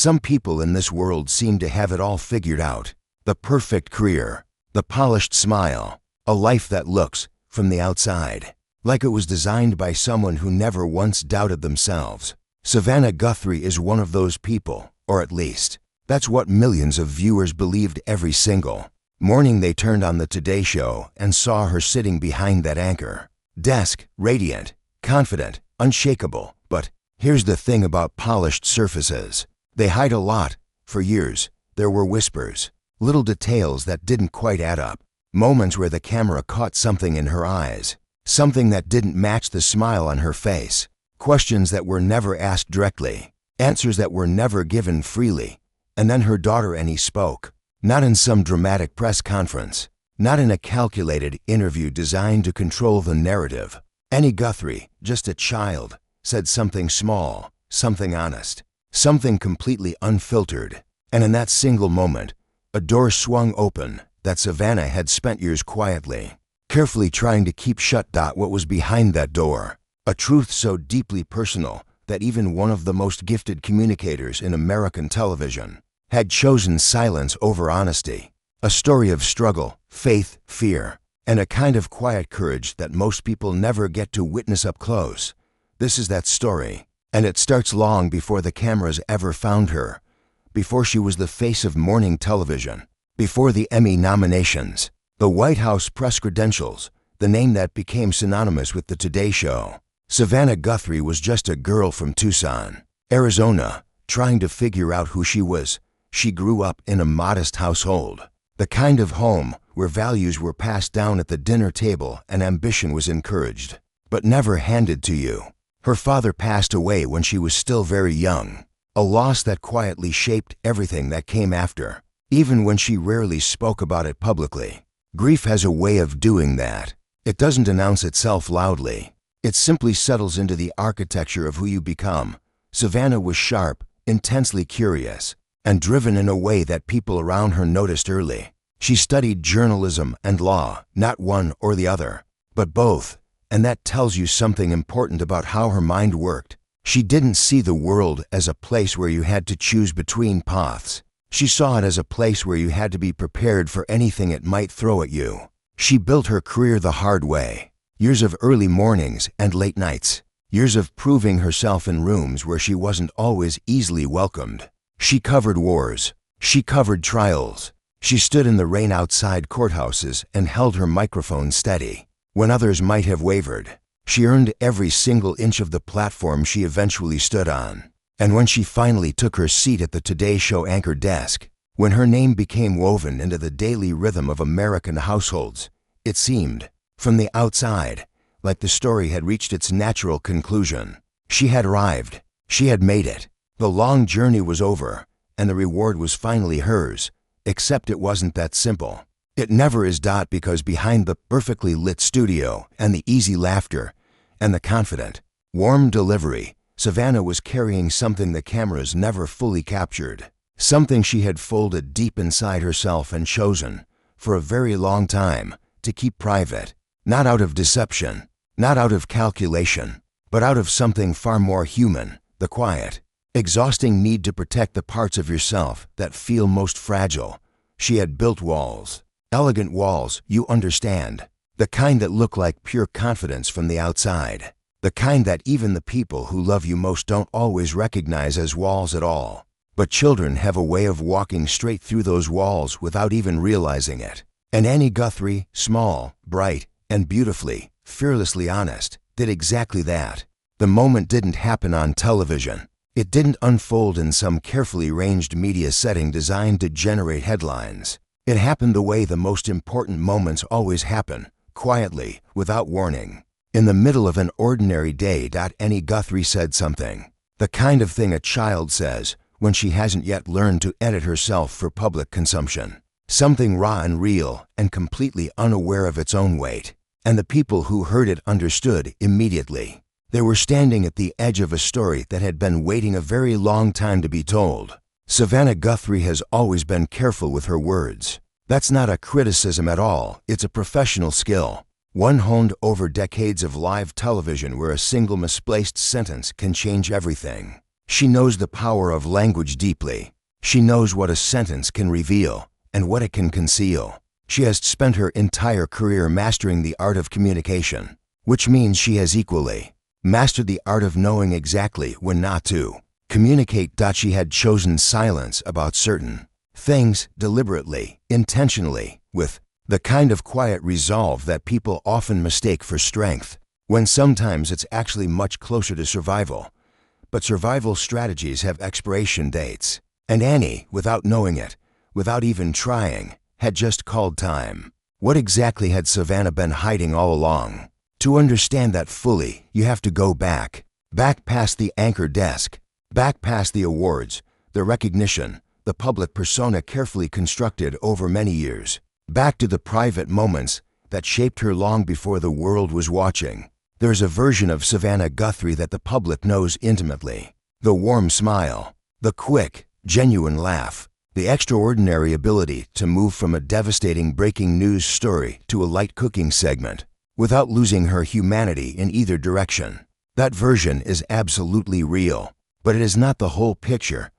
Some people in this world seem to have it all figured out. The perfect career, the polished smile, a life that looks, from the outside, like it was designed by someone who never once doubted themselves. Savannah Guthrie is one of those people, or at least, that's what millions of viewers believed every single morning they turned on the Today Show and saw her sitting behind that anchor desk, radiant, confident, unshakable. But here's the thing about polished surfaces. They hide a lot. For years, there were whispers, little details that didn't quite add up, moments where the camera caught something in her eyes, something that didn't match the smile on her face, questions that were never asked directly, answers that were never given freely. And then her daughter Annie spoke, not in some dramatic press conference, not in a calculated interview designed to control the narrative. Annie Guthrie, just a child, said something small, something honest, something completely unfiltered. And in that single moment, a door swung open that Savannah had spent years quietly, carefully trying to keep shut. What was behind that door? A truth so deeply personal that even one of the most gifted communicators in American television had chosen silence over honesty. A story of struggle, faith, fear, and a kind of quiet courage that most people never get to witness up close. This is that story, and it starts long before the cameras ever found her, before she was the face of morning television, before the Emmy nominations, the White House press credentials, the name that became synonymous with the Today Show. Savannah Guthrie was just a girl from Tucson, Arizona, trying to figure out who she was. She grew up in a modest household, the kind of home where values were passed down at the dinner table and ambition was encouraged, but never handed to you. Her father passed away when she was still very young, a loss that quietly shaped everything that came after, even when she rarely spoke about it publicly. Grief has a way of doing that. It doesn't announce itself loudly. It simply settles into the architecture of who you become. Savannah was sharp, intensely curious, and driven in a way that people around her noticed early. She studied journalism and law, not one or the other, but both, and that tells you something important about how her mind worked. She didn't see the world as a place where you had to choose between paths. She saw it as a place where you had to be prepared for anything it might throw at you. She built her career the hard way. Years of early mornings and late nights. Years of proving herself in rooms where she wasn't always easily welcomed. She covered wars. She covered trials. She stood in the rain outside courthouses and held her microphone steady when others might have wavered. She earned every single inch of the platform she eventually stood on. And when she finally took her seat at the Today Show anchor desk, when her name became woven into the daily rhythm of American households, it seemed, from the outside, like the story had reached its natural conclusion. She had arrived. She had made it. The long journey was over, and the reward was finally hers, except it wasn't that simple. It never is. Because behind the perfectly lit studio and the easy laughter and the confident, warm delivery, Savannah was carrying something the cameras never fully captured, something she had folded deep inside herself and chosen, for a very long time, to keep private, not out of deception, not out of calculation, but out of something far more human, the quiet, exhausting need to protect the parts of yourself that feel most fragile. She had built walls, elegant walls, you understand, the kind that look like pure confidence from the outside, the kind that even the people who love you most don't always recognize as walls at all. But children have a way of walking straight through those walls without even realizing it. And Annie Guthrie, small, bright, and beautifully, fearlessly honest, did exactly that. The moment didn't happen on television. It didn't unfold in some carefully arranged media setting designed to generate headlines. It happened the way the most important moments always happen, quietly, without warning. In the middle of an ordinary day. Annie Guthrie said something, the kind of thing a child says when she hasn't yet learned to edit herself for public consumption. Something raw and real and completely unaware of its own weight. And the people who heard it understood immediately. They were standing at the edge of a story that had been waiting a very long time to be told. Savannah Guthrie has always been careful with her words. That's not a criticism at all, it's a professional skill. One honed over decades of live television where a single misplaced sentence can change everything. She knows the power of language deeply. She knows what a sentence can reveal and what it can conceal. She has spent her entire career mastering the art of communication, which means she has equally mastered the art of knowing exactly when not to communicate. She had chosen silence about certain things deliberately, intentionally, with the kind of quiet resolve that people often mistake for strength, when sometimes it's actually much closer to survival. But survival strategies have expiration dates, and Annie, without knowing it, without even trying, had just called time. What exactly had Savannah been hiding all along? To understand that fully, you have to go back past the anchor desk, back past the awards, the recognition, the public persona carefully constructed over many years, back to the private moments that shaped her long before the world was watching. There's a version of Savannah Guthrie that the public knows intimately. The warm smile, the quick, genuine laugh, the extraordinary ability to move from a devastating breaking news story to a light cooking segment without losing her humanity in either direction. That version is absolutely real, but it is not the whole picture.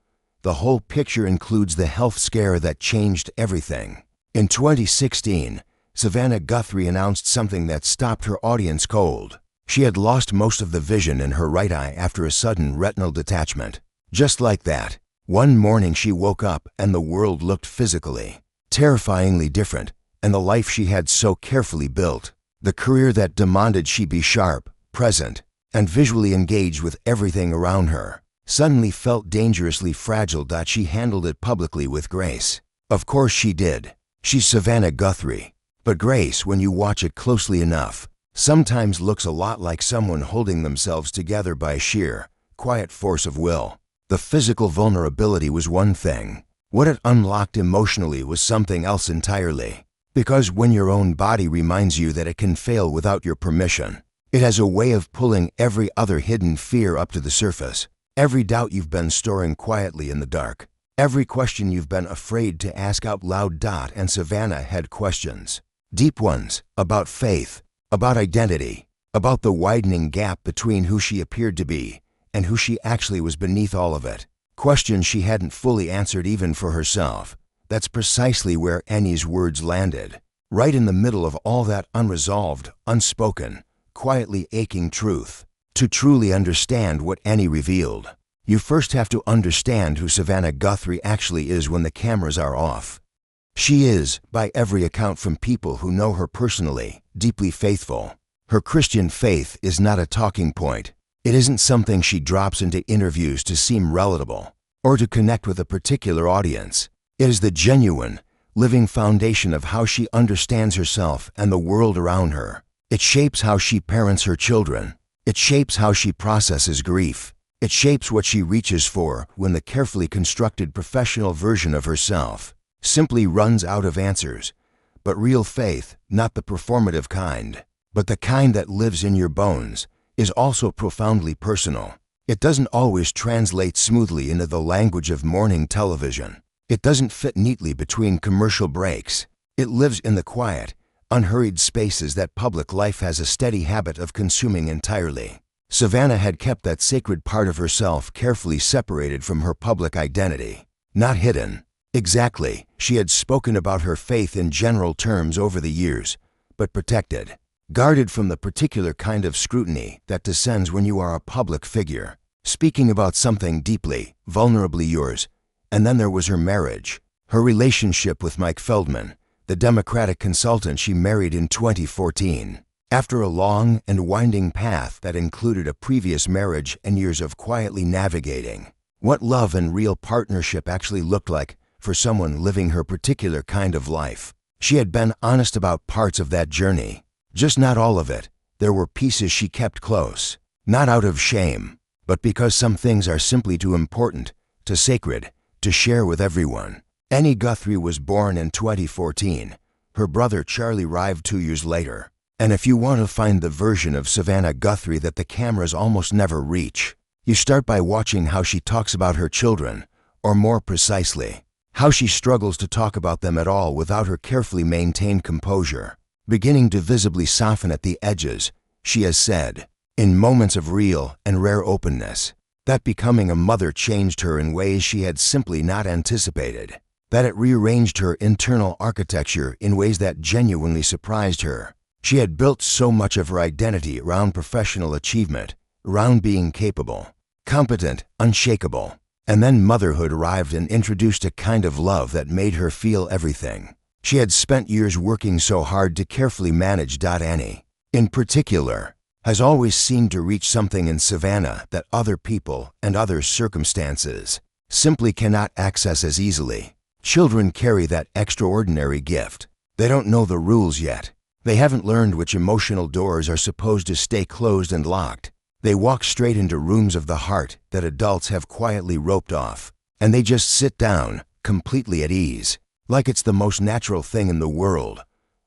The whole picture includes the health scare that changed everything. In 2016, Savannah Guthrie announced something that stopped her audience cold. She had lost most of the vision in her right eye after a sudden retinal detachment. Just like that, one morning she woke up and the world looked physically, terrifyingly different, and the life she had so carefully built, the career that demanded she be sharp, present, and visually engaged with everything around her, suddenly felt dangerously fragile. She handled it publicly with grace. Of course she did. She's Savannah Guthrie. But grace, when you watch it closely enough, sometimes looks a lot like someone holding themselves together by a sheer, quiet force of will. The physical vulnerability was one thing. What it unlocked emotionally was something else entirely. Because when your own body reminds you that it can fail without your permission, it has a way of pulling every other hidden fear up to the surface. Every doubt you've been storing quietly in the dark. Every question you've been afraid to ask out loud. And Savannah had questions. Deep ones, about faith, about identity, about the widening gap between who she appeared to be and who she actually was beneath all of it. Questions she hadn't fully answered even for herself. That's precisely where Annie's words landed. Right in the middle of all that unresolved, unspoken, quietly aching truth. To truly understand what Annie revealed, you first have to understand who Savannah Guthrie actually is when the cameras are off. She is, by every account from people who know her personally, deeply faithful. Her Christian faith is not a talking point. It isn't something she drops into interviews to seem relatable or to connect with a particular audience. It is the genuine, living foundation of how she understands herself and the world around her. It shapes how she parents her children. It shapes how she processes grief. It shapes what she reaches for when the carefully constructed professional version of herself simply runs out of answers. But real faith, not the performative kind, but the kind that lives in your bones, is also profoundly personal. It doesn't always translate smoothly into the language of morning television. It doesn't fit neatly between commercial breaks. It lives in the quiet, unhurried spaces that public life has a steady habit of consuming entirely. Savannah had kept that sacred part of herself carefully separated from her public identity. Not hidden. Exactly, she had spoken about her faith in general terms over the years, but protected. Guarded from the particular kind of scrutiny that descends when you are a public figure, speaking about something deeply, vulnerably yours. And then there was her marriage, her relationship with Mike Feldman, the Democratic consultant she married in 2014. After a long and winding path that included a previous marriage and years of quietly navigating what love and real partnership actually looked like for someone living her particular kind of life. She had been honest about parts of that journey. Just not all of it. There were pieces she kept close, not out of shame, but because some things are simply too important, too sacred, to share with everyone. Annie Guthrie was born in 2014. Her brother Charlie arrived 2 years later. And if you want to find the version of Savannah Guthrie that the cameras almost never reach, you start by watching how she talks about her children, or more precisely, how she struggles to talk about them at all without her carefully maintained composure. Beginning to visibly soften at the edges, she has said, in moments of real and rare openness, that becoming a mother changed her in ways she had simply not anticipated, that it rearranged her internal architecture in ways that genuinely surprised her. She had built so much of her identity around professional achievement, around being capable, competent, unshakable. And then motherhood arrived and introduced a kind of love that made her feel everything. She had spent years working so hard to carefully manage. Annie, in particular, has always seemed to reach something in Savannah that other people and other circumstances simply cannot access as easily. Children carry that extraordinary gift. They don't know the rules yet. They haven't learned which emotional doors are supposed to stay closed and locked. They walk straight into rooms of the heart that adults have quietly roped off, and they just sit down, completely at ease, like it's the most natural thing in the world.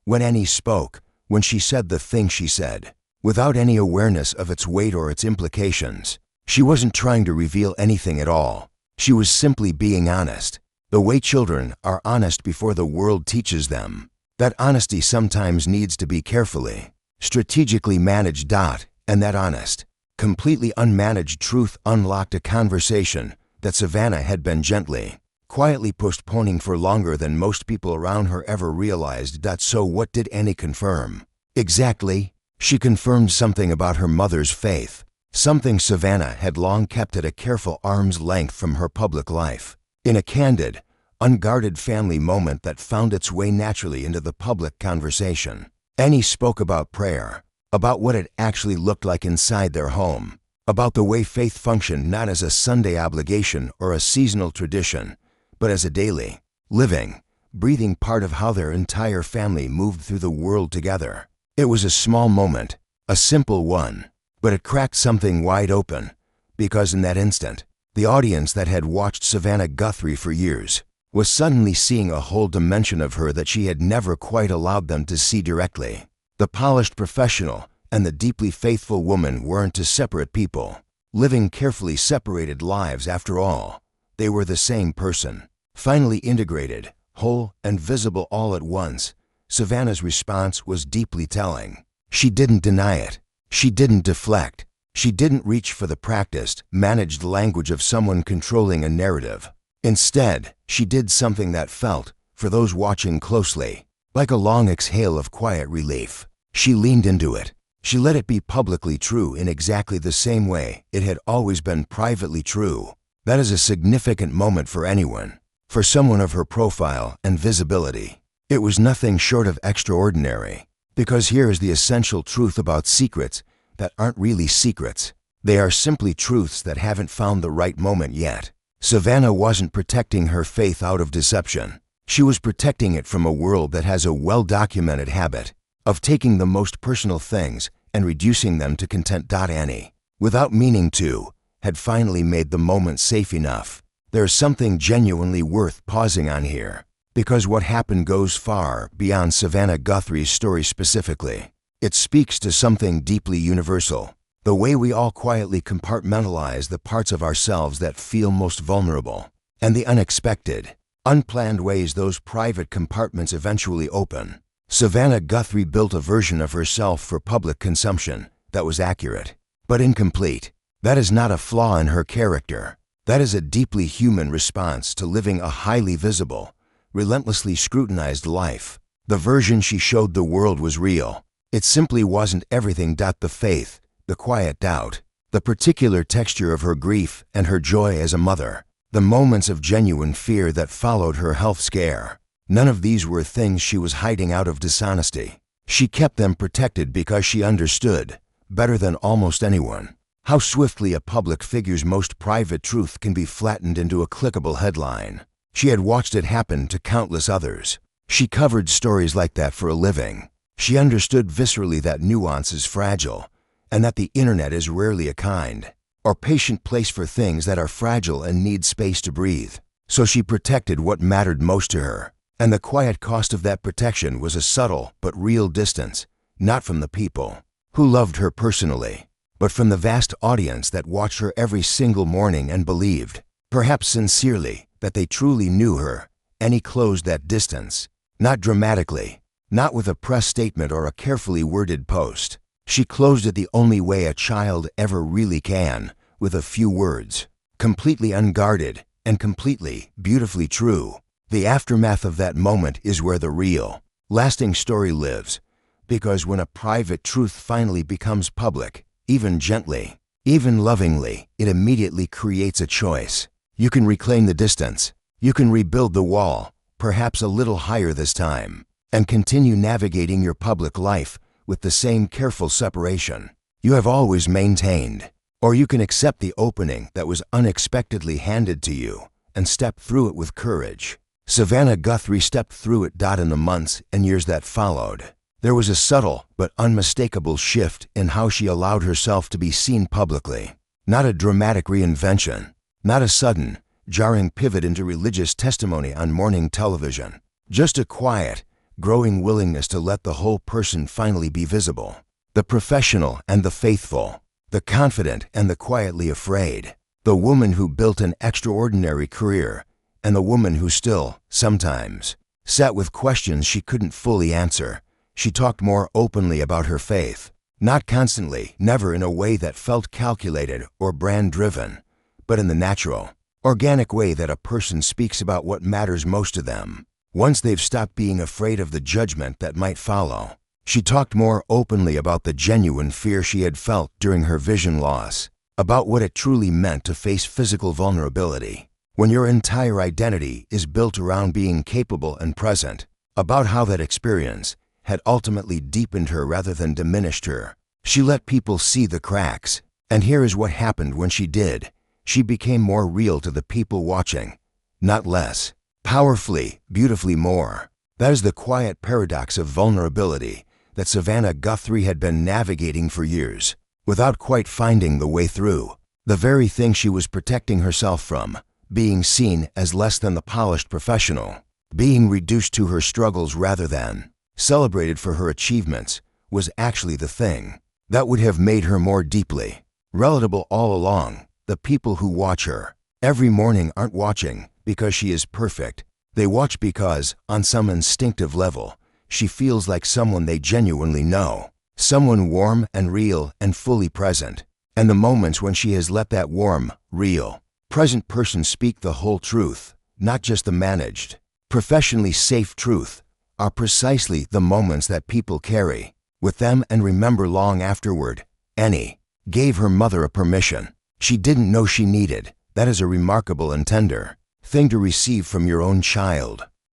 When Annie spoke, when she said the thing she said, without any awareness of its weight or its implications, she wasn't trying to reveal anything at all. She was simply being honest, the way children are honest before the world teaches them. That honesty sometimes needs to be carefully, strategically managed. And that honest, completely unmanaged truth unlocked a conversation that Savannah had been gently, quietly postponing for longer than most people around her ever realized. So what did Annie confirm? Exactly. She confirmed something about her mother's faith, something Savannah had long kept at a careful arm's length from her public life. In a candid, unguarded family moment that found its way naturally into the public conversation, Annie spoke about prayer, about what it actually looked like inside their home, about the way faith functioned not as a Sunday obligation or a seasonal tradition, but as a daily, living, breathing part of how their entire family moved through the world together. It was a small moment, a simple one, but it cracked something wide open, because in that instant, the audience that had watched Savannah Guthrie for years was suddenly seeing a whole dimension of her that she had never quite allowed them to see directly. The polished professional and the deeply faithful woman weren't two separate people, living carefully separated lives. After all, they were the same person, finally integrated, whole and visible all at once. Savannah's response was deeply telling. She didn't deny it. She didn't deflect. She didn't reach for the practiced, managed language of someone controlling a narrative. Instead, she did something that felt, for those watching closely, like a long exhale of quiet relief. She leaned into it. She let it be publicly true in exactly the same way it had always been privately true. That is a significant moment for anyone, for someone of her profile and visibility. It was nothing short of extraordinary, because here is the essential truth about secrets that aren't really secrets. They are simply truths that haven't found the right moment yet. Savannah wasn't protecting her faith out of deception. She was protecting it from a world that has a well-documented habit of taking the most personal things and reducing them to content. Annie, without meaning to, had finally made the moment safe enough. There's something genuinely worth pausing on here, because what happened goes far beyond Savannah Guthrie's story specifically. It speaks to something deeply universal, the way we all quietly compartmentalize the parts of ourselves that feel most vulnerable, and the unexpected, unplanned ways those private compartments eventually open. Savannah Guthrie built a version of herself for public consumption that was accurate, but incomplete. That is not a flaw in her character. That is a deeply human response to living a highly visible, relentlessly scrutinized life. The version she showed the world was real. It simply wasn't everything. The faith, the quiet doubt, the particular texture of her grief and her joy as a mother, the moments of genuine fear that followed her health scare. None of these were things she was hiding out of dishonesty. She kept them protected because she understood, better than almost anyone, how swiftly a public figure's most private truth can be flattened into a clickable headline. She had watched it happen to countless others. She covered stories like that for a living. She understood viscerally that nuance is fragile, and that the internet is rarely a kind or patient place for things that are fragile and need space to breathe. So she protected what mattered most to her, and the quiet cost of that protection was a subtle but real distance, not from the people who loved her personally, but from the vast audience that watched her every single morning and believed, perhaps sincerely, that they truly knew her. Annie closed that distance, not dramatically, not with a press statement or a carefully worded post. She closed it the only way a child ever really can, with a few words, completely unguarded and completely, beautifully true. The aftermath of that moment is where the real, lasting story lives, because when a private truth finally becomes public, even gently, even lovingly, it immediately creates a choice. You can reclaim the distance. You can rebuild the wall, perhaps a little higher this time, and continue navigating your public life with the same careful separation you have always maintained. Or you can accept the opening that was unexpectedly handed to you and step through it with courage. Savannah Guthrie stepped through it. In the months and years that followed, there was a subtle but unmistakable shift in how she allowed herself to be seen publicly. Not a dramatic reinvention, not a sudden, jarring pivot into religious testimony on morning television, just a quiet, growing willingness to let the whole person finally be visible. The professional and the faithful, the confident and the quietly afraid, the woman who built an extraordinary career, and the woman who still, sometimes, sat with questions she couldn't fully answer. She talked more openly about her faith, not constantly, never in a way that felt calculated or brand-driven, but in the natural, organic way that a person speaks about what matters most to them. Once they've stopped being afraid of the judgment that might follow, she talked more openly about the genuine fear she had felt during her vision loss, about what it truly meant to face physical vulnerability when your entire identity is built around being capable and present, about how that experience had ultimately deepened her rather than diminished her. She let people see the cracks, and here is what happened when she did. She became more real to the people watching, not less. Powerfully, beautifully more. That is the quiet paradox of vulnerability that Savannah Guthrie had been navigating for years, without quite finding the way through. The very thing she was protecting herself from, being seen as less than the polished professional, being reduced to her struggles rather than celebrated for her achievements, was actually the thing that would have made her more deeply relatable all along. The people who watch her every morning aren't watching because she is perfect. They watch because, on some instinctive level, she feels like someone they genuinely know, someone warm and real and fully present. And the moments when she has let that warm, real, present person speak the whole truth, not just the managed, professionally safe truth, are precisely the moments that people carry with them and remember long afterward. Annie gave her mother a permission she didn't know she needed. That is a remarkable and tender thing to receive from your own child.